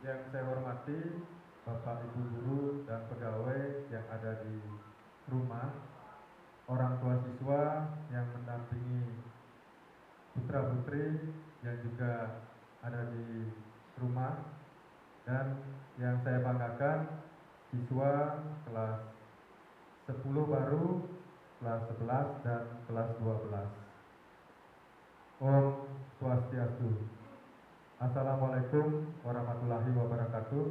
Yang saya hormati Bapak Ibu guru dan pegawai yang ada di rumah, orang tua siswa yang mendampingi putra putri yang juga ada di rumah, dan yang saya banggakan siswa kelas 10 baru, kelas 11 dan kelas 12. Om Swastiastu. Assalamualaikum warahmatullahi wabarakatuh.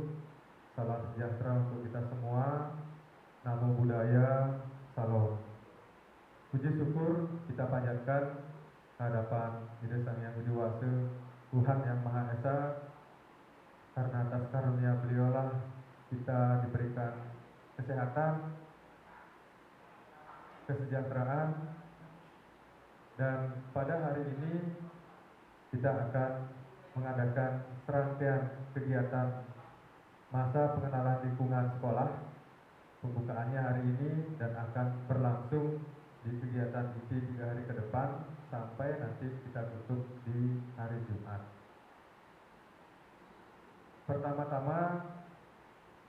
Salam sejahtera untuk kita semua. Namo Buddhaya, salam. Puji syukur kita panjatkan hadapan Ida Sang Yang Widi Wase, Tuhan Yang Maha Esa, karena atas karunia beliaulah kita diberikan kesehatan, kesejahteraan, dan pada hari ini kita akan mengadakan serangkaian kegiatan masa pengenalan lingkungan sekolah. Pembukaannya hari ini dan akan berlangsung di kegiatan ini 3 hari ke depan sampai nanti kita tutup di hari Jumat. Pertama-tama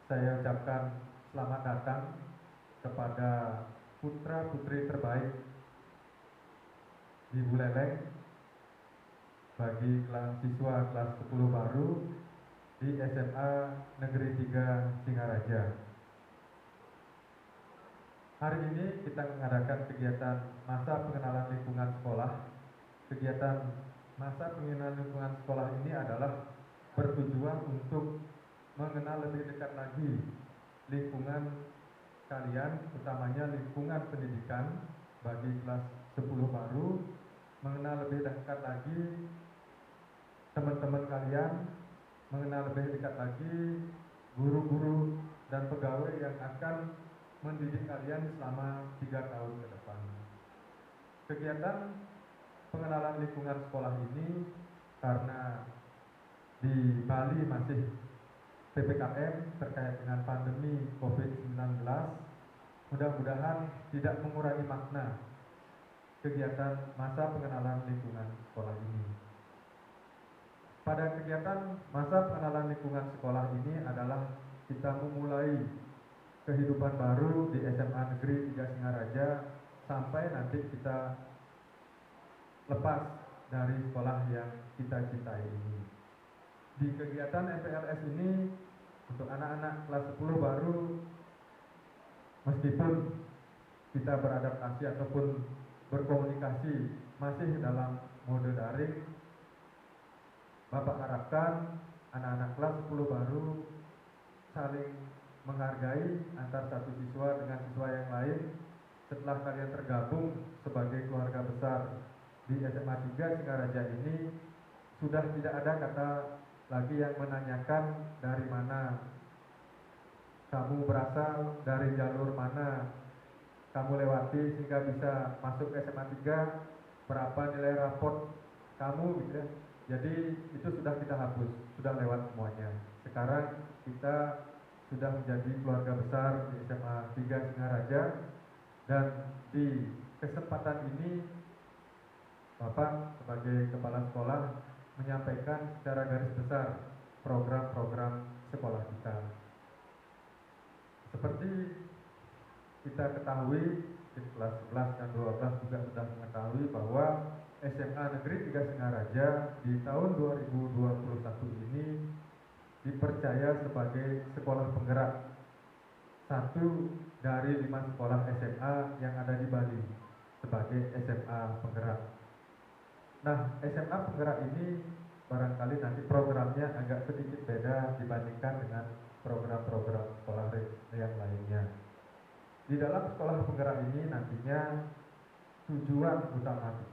saya ucapkan selamat datang kepada putra-putri terbaik di Buleleng bagi siswa kelas 10 baru di SMA Negeri 3 Singaraja. Hari ini kita mengadakan kegiatan masa pengenalan lingkungan sekolah. Kegiatan masa pengenalan lingkungan sekolah ini adalah bertujuan untuk mengenal lebih dekat lagi lingkungan kalian, utamanya lingkungan pendidikan bagi kelas 10 baru, mengenal lebih dekat lagi teman-teman kalian, mengenal lebih dekat lagi guru-guru dan pegawai yang akan mendidik kalian selama 3 tahun ke depan. Kegiatan pengenalan lingkungan sekolah ini karena di Bali masih PPKM terkait dengan pandemi COVID-19, mudah-mudahan tidak mengurangi makna kegiatan masa pengenalan lingkungan sekolah ini. Pada kegiatan masa pengenalan lingkungan sekolah ini adalah kita memulai kehidupan baru di SMA Negeri 3 Singaraja sampai nanti kita lepas dari sekolah yang kita cintai ini. Di kegiatan MPLS ini untuk anak-anak kelas 10 baru, meskipun kita beradaptasi ataupun berkomunikasi masih dalam mode daring, Bapak harapkan anak-anak kelas 10 baru saling menghargai antar satu siswa dengan siswa yang lain. Setelah kalian tergabung sebagai keluarga besar di SMA 3 Singaraja ini, sudah tidak ada kata lagi yang menanyakan dari mana kamu berasal, dari jalur mana kamu lewati sehingga bisa masuk ke SMA 3, berapa nilai raport kamu gitu ya. Jadi itu sudah kita hapus, sudah lewat semuanya. Sekarang kita sudah menjadi keluarga besar di SMA 3 Singaraja, dan di kesempatan ini Bapak sebagai kepala sekolah menyampaikan secara garis besar program-program sekolah kita. Seperti kita ketahui di kelas 11 dan 12 juga sudah mengetahui bahwa SMA Negeri 3 Singaraja di tahun 2021 ini dipercaya sebagai sekolah penggerak, satu dari 5 sekolah SMA yang ada di Bali sebagai SMA penggerak. Nah, SMA penggerak ini barangkali nanti programnya agak sedikit beda dibandingkan dengan program-program sekolah yang lainnya. Di dalam sekolah penggerak ini nantinya tujuan utamanya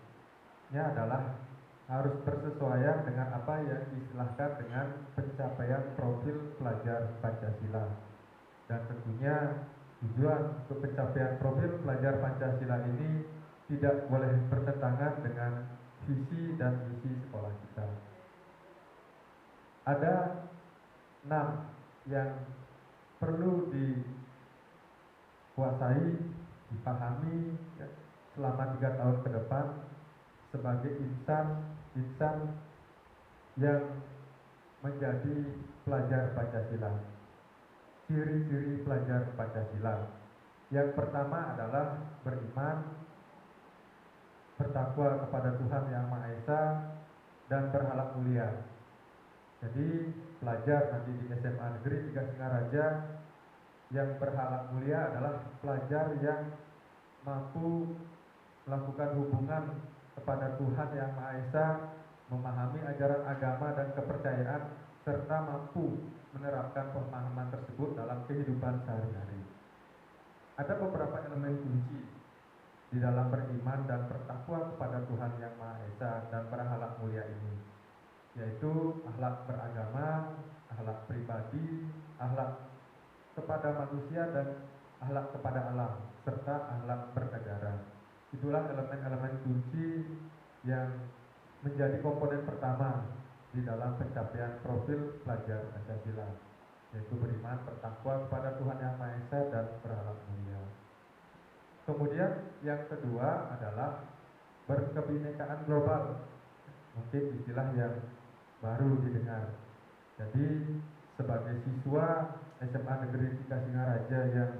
adalah harus bersesuaian dengan apa yang diistilahkan dengan pencapaian profil pelajar Pancasila. Dan tentunya tujuan untuk pencapaian profil pelajar Pancasila ini tidak boleh bertentangan dengan visi dan misi sekolah kita. Ada 6 yang perlu dikuasai, dipahami ya, selama 3 tahun ke depan sebagai insan yang menjadi pelajar Pancasila. Ciri-ciri pelajar Pancasila. Yang pertama adalah beriman, bertakwa kepada Tuhan Yang Maha Esa, dan berakhlak mulia. Jadi pelajar nanti di SMA Negeri 3 Singaraja yang berakhlak mulia adalah pelajar yang mampu melakukan hubungan kepada Tuhan Yang Maha Esa, memahami ajaran agama dan kepercayaan, serta mampu menerapkan pemahaman tersebut dalam kehidupan sehari-hari. Ada beberapa elemen kunci di dalam beriman dan bertakwa kepada Tuhan Yang Maha Esa dan berakhlak mulia ini, yaitu akhlak beragama, akhlak pribadi, akhlak kepada manusia, dan akhlak kepada alam, serta akhlak bernegara. Itulah elemen-elemen kunci yang menjadi komponen pertama di dalam pencapaian profil pelajar Pancasila, yaitu beriman, bertakwa kepada Tuhan Yang Maha Esa, dan berakhlak mulia. Kemudian yang kedua adalah berkebinekaan global. Mungkin istilah yang baru didengar. Jadi sebagai siswa SMA Negeri 3 Singaraja yang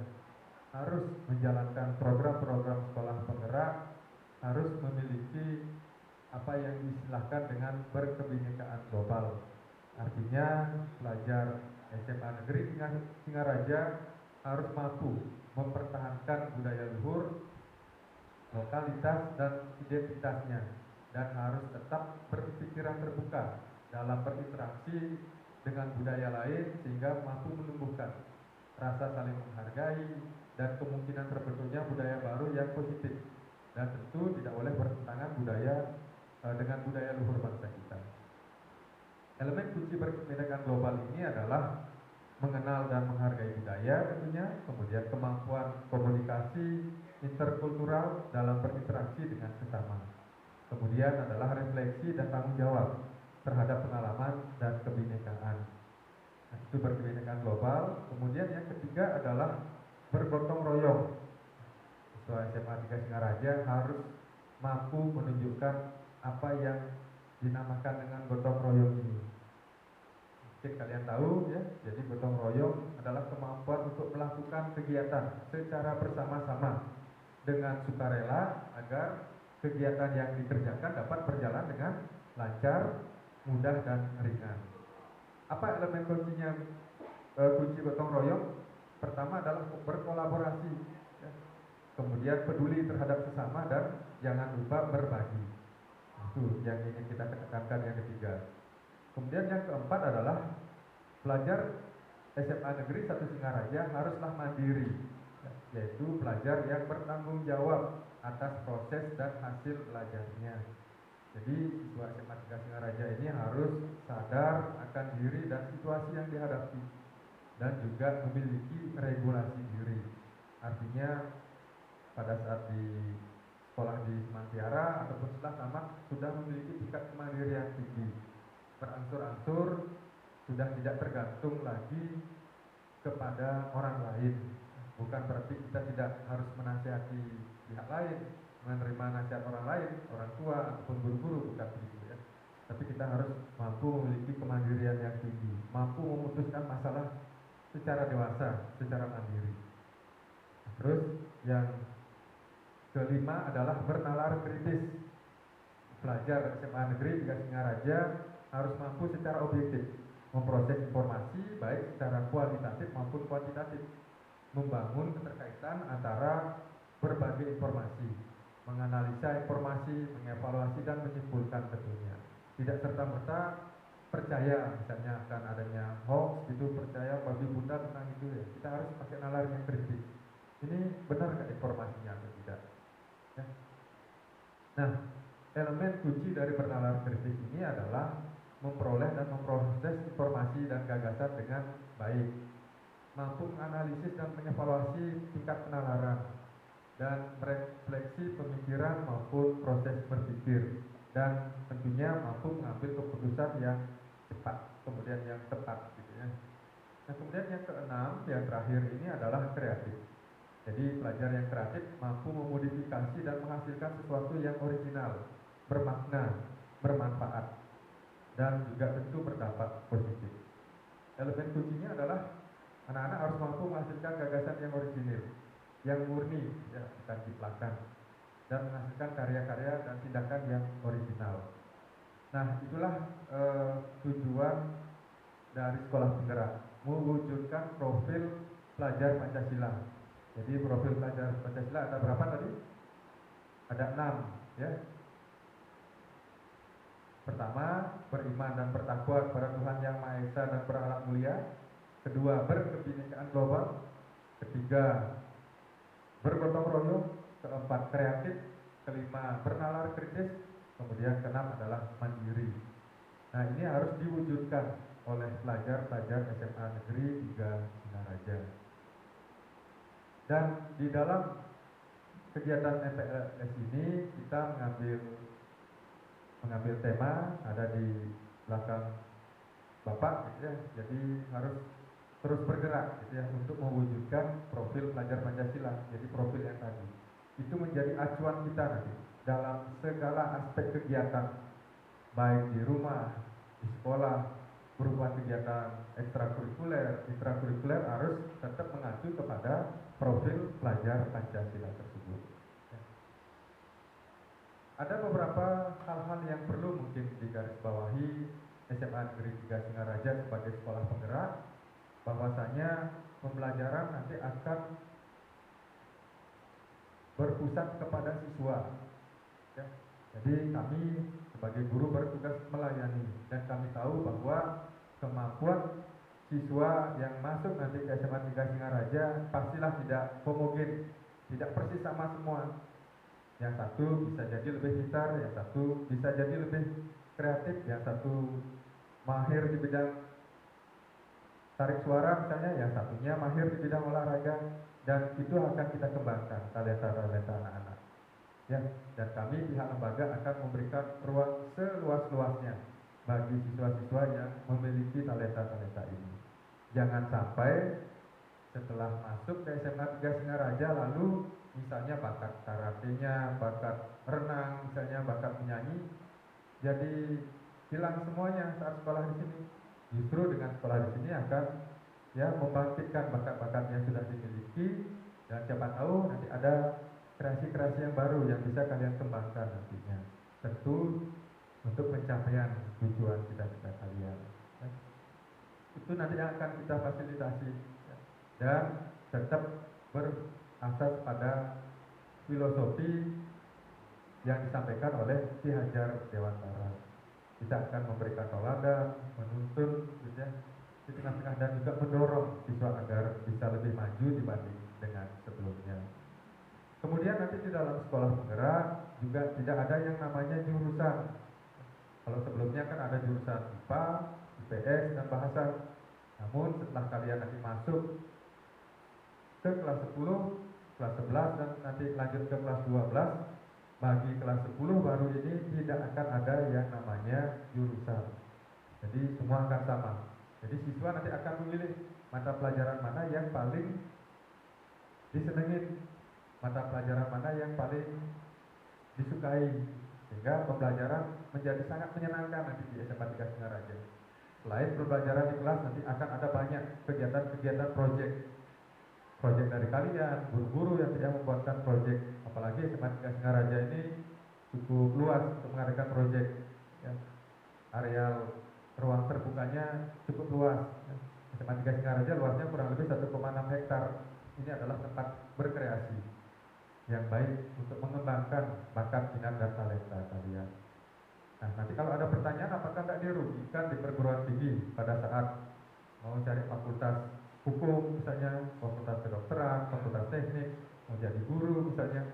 harus menjalankan program-program sekolah penggerak, harus memiliki apa yang diistilahkan dengan berkebinekaan global. Artinya pelajar SMA Negeri 3 Singaraja harus mampu mempertahankan budaya luhur, lokalitas, dan identitasnya, dan harus tetap berpikiran terbuka dalam berinteraksi dengan budaya lain sehingga mampu menumbuhkan rasa saling menghargai dan kemungkinan terbentuknya budaya baru yang positif, dan tentu tidak boleh bertentangan dengan budaya luhur bangsa kita. Elemen kunci berkebinekaan global ini adalah mengenal dan menghargai budaya tentunya, kemudian kemampuan komunikasi interkultural dalam berinteraksi dengan sesama. Kemudian adalah refleksi dan tanggung jawab terhadap pengalaman dan kebinekaan. Nah, itu berkebinekaan global. Kemudian yang ketiga adalah bergotong royong. Siswa SMA 3 Singaraja harus mampu menunjukkan apa yang dinamakan dengan gotong royong ini. Mungkin kalian tahu ya, jadi gotong royong adalah kemampuan untuk melakukan kegiatan secara bersama-sama dengan sukarela agar kegiatan yang dikerjakan dapat berjalan dengan lancar, mudah, dan ringan. Apa elemen kuncinya, kunci gotong royong? Pertama adalah berkolaborasi, ya. Kemudian peduli terhadap sesama, dan jangan lupa berbagi. Itu yang ingin kita tekankan yang ketiga. Kemudian yang keempat adalah pelajar SMA Negeri 1 Singaraja haruslah mandiri, yaitu pelajar yang bertanggung jawab atas proses dan hasil belajarnya. Jadi siswa SMA 3 Singaraja ini harus sadar akan diri dan situasi yang dihadapi, dan juga memiliki regulasi diri. Artinya pada saat di sekolah di Semantiara ataupun setelah tamat sudah memiliki tingkat kemandirian tinggi, berangsur-angsur sudah tidak tergantung lagi kepada orang lain. Bukan berarti kita tidak harus menasihati pihak lain, menerima nasihat orang lain, orang tua ataupun guru-guru, bukan begitu ya. Tapi kita harus mampu memiliki kemandirian yang tinggi, mampu memutuskan masalah secara dewasa, secara mandiri. Terus yang kelima adalah bernalar kritis. Pelajar SMA Negeri 3 Singaraja harus mampu secara objektif memproses informasi baik secara kualitatif maupun kuantitatif, membangun keterkaitan antara berbagai informasi, menganalisa informasi, mengevaluasi, dan menyimpulkan tentunya. Tidak serta-merta percaya misalnya akan adanya hoax gitu, percaya babi buta tentang itu ya. Kita harus pakai nalar yang kritis. Ini benar nggak informasinya atau tidak? Ya. Nah, elemen kunci dari bernalar kritis ini adalah memperoleh dan memproses informasi dan gagasan dengan baik, mampu menganalisis dan mengevaluasi tingkat penalaran, dan merefleksi pemikiran maupun proses berpikir, dan tentunya mampu mengambil keputusan yang cepat, kemudian yang tepat gitu ya. Nah, kemudian yang keenam, yang terakhir ini adalah kreatif. Jadi pelajar yang kreatif mampu memodifikasi dan menghasilkan sesuatu yang original, bermakna, bermanfaat, dan juga tentu berdampak positif elemen kuncinya adalah anak-anak harus mampu menghasilkan gagasan yang orisinil, yang murni, ya, bukan jiplakan, dan menghasilkan karya-karya dan tindakan yang orisinal. Nah, itulah tujuan dari sekolah penggerak, mewujudkan profil pelajar Pancasila. Jadi profil pelajar Pancasila ada berapa tadi? Ada 6, ya. Pertama, beriman dan bertakwa kepada Tuhan Yang Maha Esa dan berakhlak mulia. Kedua, berkebinekaan global. Ketiga, bergotong royong. Keempat, kreatif. Kelima, bernalar kritis. Kemudian keenam adalah mandiri. Nah, ini harus diwujudkan oleh pelajar-pelajar SMA Negeri 3 Singaraja. Dan di dalam kegiatan MPLS ini kita mengambil tema ada di belakang Bapak, gitu ya. Jadi harus terus bergerak, gitu ya, untuk mewujudkan profil pelajar Pancasila. Jadi profil yang tadi itu menjadi acuan kita nanti dalam segala aspek kegiatan, baik di rumah, di sekolah, berupa kegiatan ekstrakurikuler, intrakurikuler harus tetap mengacu kepada profil pelajar Pancasila tersebut. Ada beberapa hal-hal yang perlu mungkin digarisbawahi SMA Negeri 3 Singaraja sebagai sekolah penggerak, bahwasanya pembelajaran nanti akan berpusat kepada siswa, ya. Jadi kami sebagai guru bertugas melayani, dan kami tahu bahwa kemampuan siswa yang masuk nanti ke SMA 3 Singaraja pastilah tidak homogen, tidak persis sama semua. Yang satu bisa jadi lebih pintar, yang satu bisa jadi lebih kreatif, yang satu mahir di bidang tarik suara misalnya, yang satunya mahir di bidang olahraga, dan itu akan kita kembangkan talenta-talenta anak-anak, ya. Dan kami pihak lembaga akan memberikan ruang seluas-luasnya bagi siswa-siswa yang memiliki talenta-talenta ini. Jangan sampai setelah masuk ke SMA 3 Singaraja lalu misalnya bakat karatenya, bakat renang, misalnya bakat menyanyi, jadi hilang semuanya saat sekolah di sini. Justru dengan sekolah di sini akan, ya, membangkitkan bakat-bakat yang sudah dimiliki, dan siapa tahu nanti ada kreasi-kreasi yang baru yang bisa kalian kembangkan nantinya. Tentu untuk pencapaian tujuan cita-cita kalian. Itu nanti yang akan kita fasilitasi, dan tetap berasas pada filosofi yang disampaikan oleh Ki Hajar Dewantara. Kita akan memberikan teladan, menuntun, gitu ya, di tengah-tengah, dan juga mendorong siswa agar bisa lebih maju dibanding dengan sebelumnya. Kemudian nanti di dalam sekolah penggerak juga tidak ada yang namanya jurusan. Kalau sebelumnya kan ada jurusan IPA, IPS, dan bahasa. Namun setelah kalian nanti masuk ke kelas 10, kelas 11, dan nanti lanjut ke kelas 12, bagi kelas 10 baru ini tidak akan ada yang namanya jurusan. Jadi semua akan sama. Jadi siswa nanti akan memilih mata pelajaran mana yang paling disenengin, mata pelajaran mana yang paling disukai, sehingga pembelajaran menjadi sangat menyenangkan nanti di SMA 3 Singaraja. Selain pembelajaran di kelas, nanti akan ada banyak kegiatan-kegiatan proyek dari kalian, guru-guru yang tidak membuatkan proyek. Apalagi SMA 3 Singaraja ini cukup luas untuk mengadakan proyek, ya. Areal ruang terbukanya cukup luas, ya. SMA 3 Singaraja luasnya kurang lebih 1,6 hektar. Ini adalah tempat berkreasi yang baik untuk mengembangkan bakat, minat, dan talenta kalian. Nah, nanti kalau ada pertanyaan, apakah tidak dirugikan di perguruan tinggi pada saat mau cari fakultas hukum misalnya, fakultas kedokteran, fakultas teknik, mau jadi guru misalnya,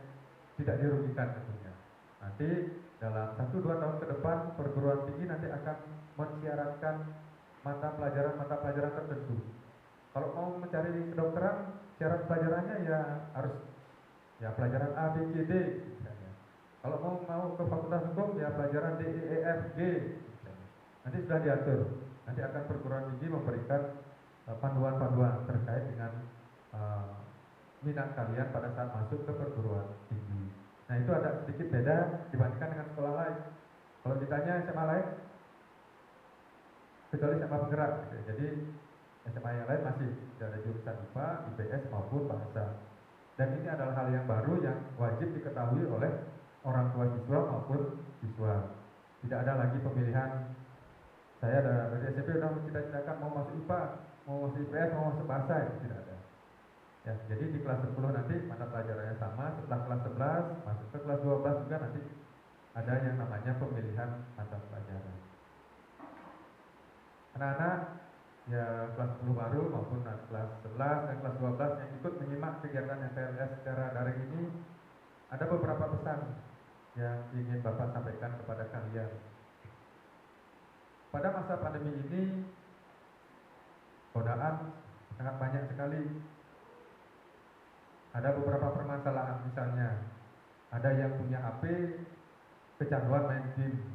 tidak dirugikan tentunya. Nanti dalam 1-2 tahun ke depan perguruan tinggi nanti akan mensyaratkan mata pelajaran tertentu. Kalau mau mencari kedokteran, syarat pelajarannya ya harus, ya, pelajaran A, B, C, D misalnya. Kalau mau ke fakultas hukum, ya pelajaran D, E, F, G misalnya. Nanti sudah diatur. Nanti akan perguruan tinggi memberikan panduan-panduan terkait dengan minat kalian pada saat masuk ke perguruan tinggi. Nah, itu ada sedikit beda dibandingkan dengan sekolah lain. Kalau ditanya SMA lain, kecuali SMA penggerak, gitu. Jadi SMA yang lain masih ada jurusan IPA, IPS maupun bahasa. Dan ini adalah hal yang baru yang wajib diketahui oleh orang tua siswa maupun siswa. Tidak ada lagi pemilihan, saya dari SMP udah cita-citakan mau masuk IPA, mau masuk IPS, mau masuk bahasa, itu tidak ada. Ya, jadi di kelas 10 nanti mata pelajarannya sama, setelah kelas 11 masuk ke kelas 12 juga nanti ada yang namanya pemilihan mata pelajaran. Anak-anak ya kelas 10 baru maupun kelas 11 dan kelas 12 yang ikut menyimak kegiatan MPLS secara daring ini, ada beberapa pesan yang ingin Bapak sampaikan kepada kalian. Pada masa pandemi ini, godaan sangat banyak sekali. Ada beberapa permasalahan, misalnya ada yang punya HP kecanduan main game,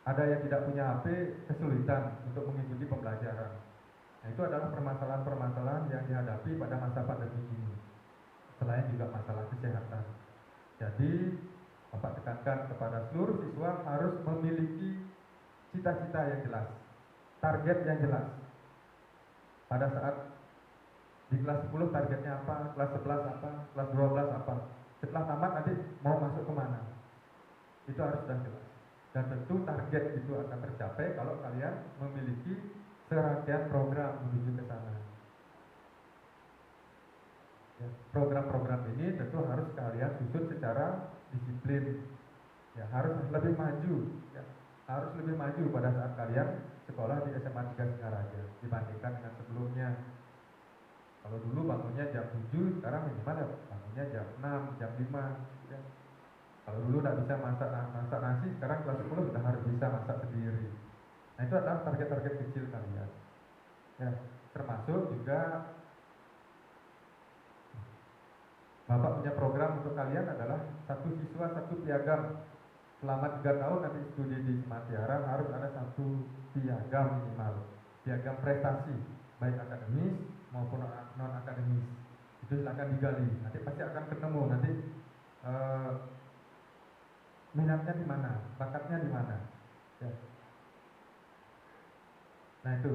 ada yang tidak punya HP kesulitan untuk mengikuti pembelajaran. Nah, itu adalah permasalahan-permasalahan yang dihadapi pada masa pandemi ini. Selain juga masalah kesehatan. Jadi, Bapak tekankan kepada seluruh siswa harus memiliki cita-cita yang jelas, target yang jelas. Pada saat di kelas 10 targetnya apa, kelas 11 apa, kelas 12 apa. Setelah tamat nanti mau masuk kemana. Itu harus sudah jelas. Dan tentu target itu akan tercapai kalau kalian memiliki serangkaian program menuju ke sana. Ya, program-program ini tentu harus kalian susun secara disiplin. Ya, harus lebih maju. Ya, harus lebih maju pada saat kalian sekolah di SMA 3 Singaraja dibandingkan dengan sebelumnya. Kalau dulu bangunnya jam 7, sekarang minimal ya bangunnya jam 6, jam 5. Ya. Kalau dulu tidak bisa masak nasi, sekarang kelas 10 sudah harus bisa masak sendiri. Nah, itu adalah target-target kecil kalian. Ya, termasuk juga Bapak punya program untuk kalian adalah satu siswa satu piagam. Selama 3 tahun nanti studi di Semantiara harus ada satu piagam minimal, piagam prestasi baik akademis maupun non akademis. Itu silakan digali, nanti pasti akan ketemu nanti minatnya di mana, bakatnya di mana. Ya. Nah itu.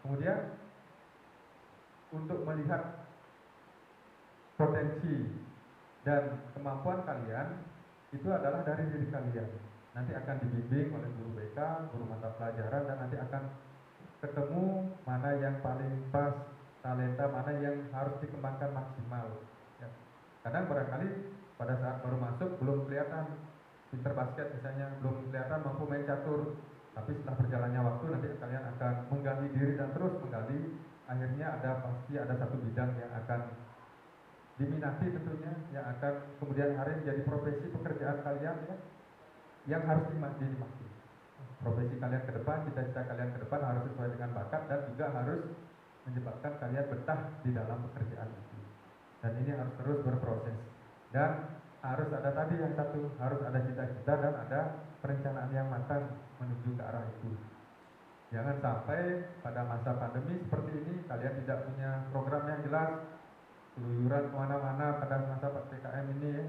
Kemudian untuk melihat potensi dan kemampuan kalian itu adalah dari diri kalian. Nanti akan dibimbing oleh guru BK, guru mata pelajaran, dan nanti akan ketemu mana yang paling pas, talenta mana yang harus dikembangkan maksimal. Ya. Kadang barangkali pada saat baru masuk belum kelihatan pinter basket misalnya, belum kelihatan mampu main catur, tapi setelah berjalannya waktu nanti kalian akan menggali diri dan terus menggali, akhirnya pasti ada satu bidang yang akan diminati tentunya, yang akan kemudian hari menjadi profesi pekerjaan kalian, ya, yang harus dinikmati. Profesi kalian ke depan, cita-cita kalian ke depan harus sesuai dengan bakat dan juga harus menyebabkan kalian betah di dalam pekerjaan itu. Dan ini harus terus berproses. Dan harus ada tadi yang satu, harus ada cita-cita dan ada perencanaan yang matang menuju ke arah itu. Jangan sampai pada masa pandemi seperti ini kalian tidak punya program yang jelas, keluyuran kemana-mana pada masa PPKM ini,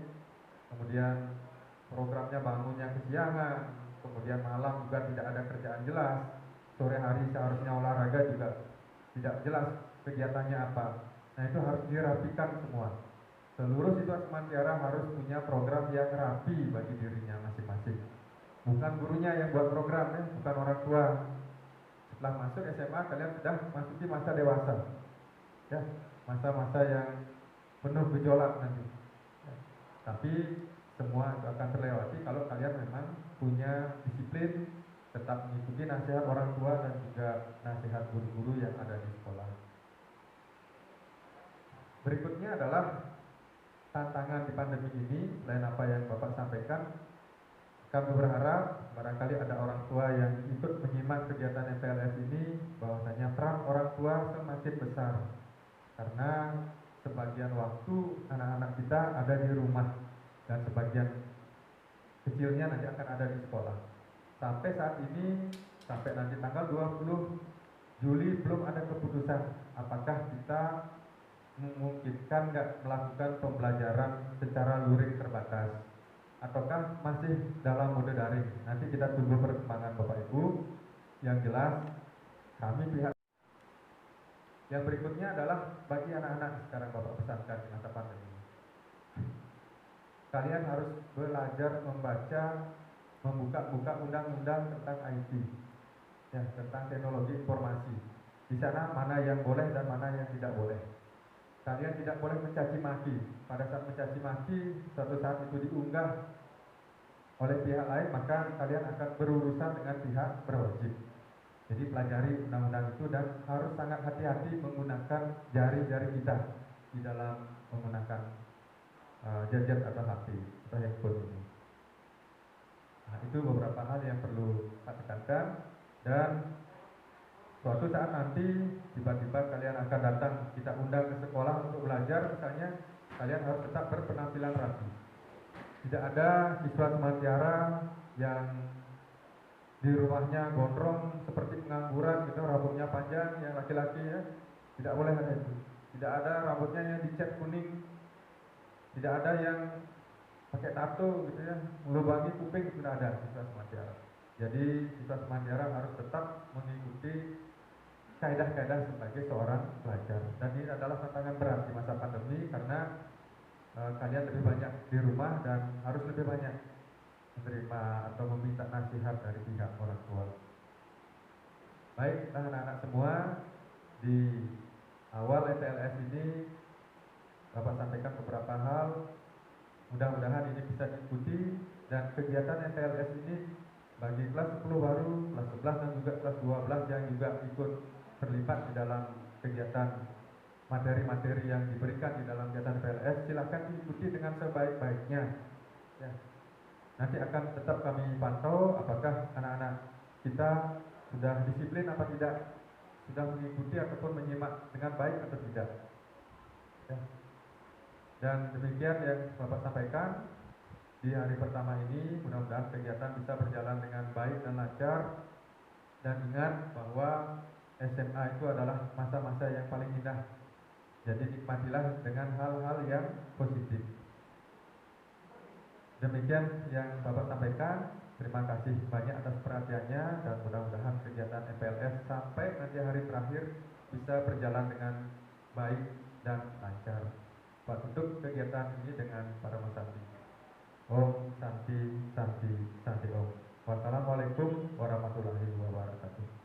kemudian programnya bangunnya kesiangan, kemudian malam juga tidak ada kerjaan jelas, sore hari seharusnya olahraga juga tidak jelas kegiatannya apa. Nah, itu harus dirapikan semua. Seluruh siswa Semantiara harus punya program yang rapi bagi dirinya masing-masing. Bukan gurunya yang buat program, ya, bukan orang tua. Setelah masuk SMA kalian sudah masuki masa dewasa, ya, masa-masa yang penuh gejolak nanti. Ya. Tapi semua itu akan terlewati kalau kalian memang punya disiplin, tetap mengikuti nasihat orang tua dan juga nasihat guru-guru yang ada di sekolah. Berikutnya adalah tantangan di pandemi ini. Selain apa yang Bapak sampaikan, kami berharap barangkali ada orang tua yang ikut menyimak kegiatan MPLS ini, bahwasanya peran orang tua semakin besar karena sebagian waktu anak-anak kita ada di rumah dan sebagian kecilnya nanti akan ada di sekolah. Sampai saat ini, sampai nanti tanggal 20 Juli belum ada keputusan apakah kita memungkinkan nggak melakukan pembelajaran secara luring terbatas ataukah masih dalam mode daring. Nanti kita tunggu perkembangan Bapak Ibu. Yang jelas kami pihak Yang berikutnya adalah bagi anak-anak sekarang Bapak pesankan di masa pandemi. Kalian harus belajar membaca, membuka-buka undang-undang tentang IT, ya, tentang teknologi informasi. Di sana mana yang boleh dan mana yang tidak boleh. Kalian tidak boleh mencaci maki. Pada saat mencaci maki, suatu saat itu diunggah oleh pihak lain, maka kalian akan berurusan dengan pihak berwajib. Jadi pelajari undang-undang itu dan harus sangat hati-hati menggunakan jari-jari kita di dalam menggunakan gadget atau HP atau handphone ini. Nah, itu beberapa hal yang perlu Pak tekankan. Dan suatu saat nanti tiba-tiba kalian akan datang, kita undang ke sekolah untuk belajar misalnya, kalian harus tetap berpenampilan rapi. Tidak ada siswa semantiara yang di rumahnya gondrong seperti pengangguran gitu, rambutnya panjang yang laki-laki ya, tidak boleh ada itu. Tidak ada rambutnya yang dicat kuning, tidak ada yang pakai tato gitu ya, melubangi kuping, tidak ada siswa semantiara. Jadi siswa semantiara harus tetap mengikuti kaidah-kaidah sebagai seorang pelajar. Dan ini adalah tantangan berat di masa pandemi karena kalian lebih banyak di rumah dan harus lebih banyak menerima atau meminta nasihat dari pihak orang tua. Baik, anak-anak semua, di awal ETLS ini Bapak sampaikan beberapa hal. Mudah-mudahan ini bisa diikuti, dan kegiatan ETLS ini bagi kelas 10 baru, kelas 11 dan juga kelas 12 yang juga ikut terlibat di dalam kegiatan materi-materi yang diberikan di dalam kegiatan ETLS, silakan diikuti dengan sebaik-baiknya. Ya. Nanti akan tetap kami pantau apakah anak-anak kita sudah disiplin apa tidak, sudah mengikuti ataupun menyimak dengan baik atau tidak. Ya. Dan demikian yang Bapak sampaikan di hari pertama ini. Mudah-mudahan kegiatan bisa berjalan dengan baik dan lancar. Dan ingat bahwa SMA itu adalah masa-masa yang paling indah. Jadi nikmatilah dengan hal-hal yang positif. Demikian yang Bapak sampaikan. Terima kasih banyak atas perhatiannya, dan mudah-mudahan kegiatan EPLS sampai nanti hari terakhir bisa berjalan dengan baik dan lancar. Pak tutup kegiatan ini dengan para Santi. Om Santi Santi Santi Om. Wassalamualaikum warahmatullahi wabarakatuh.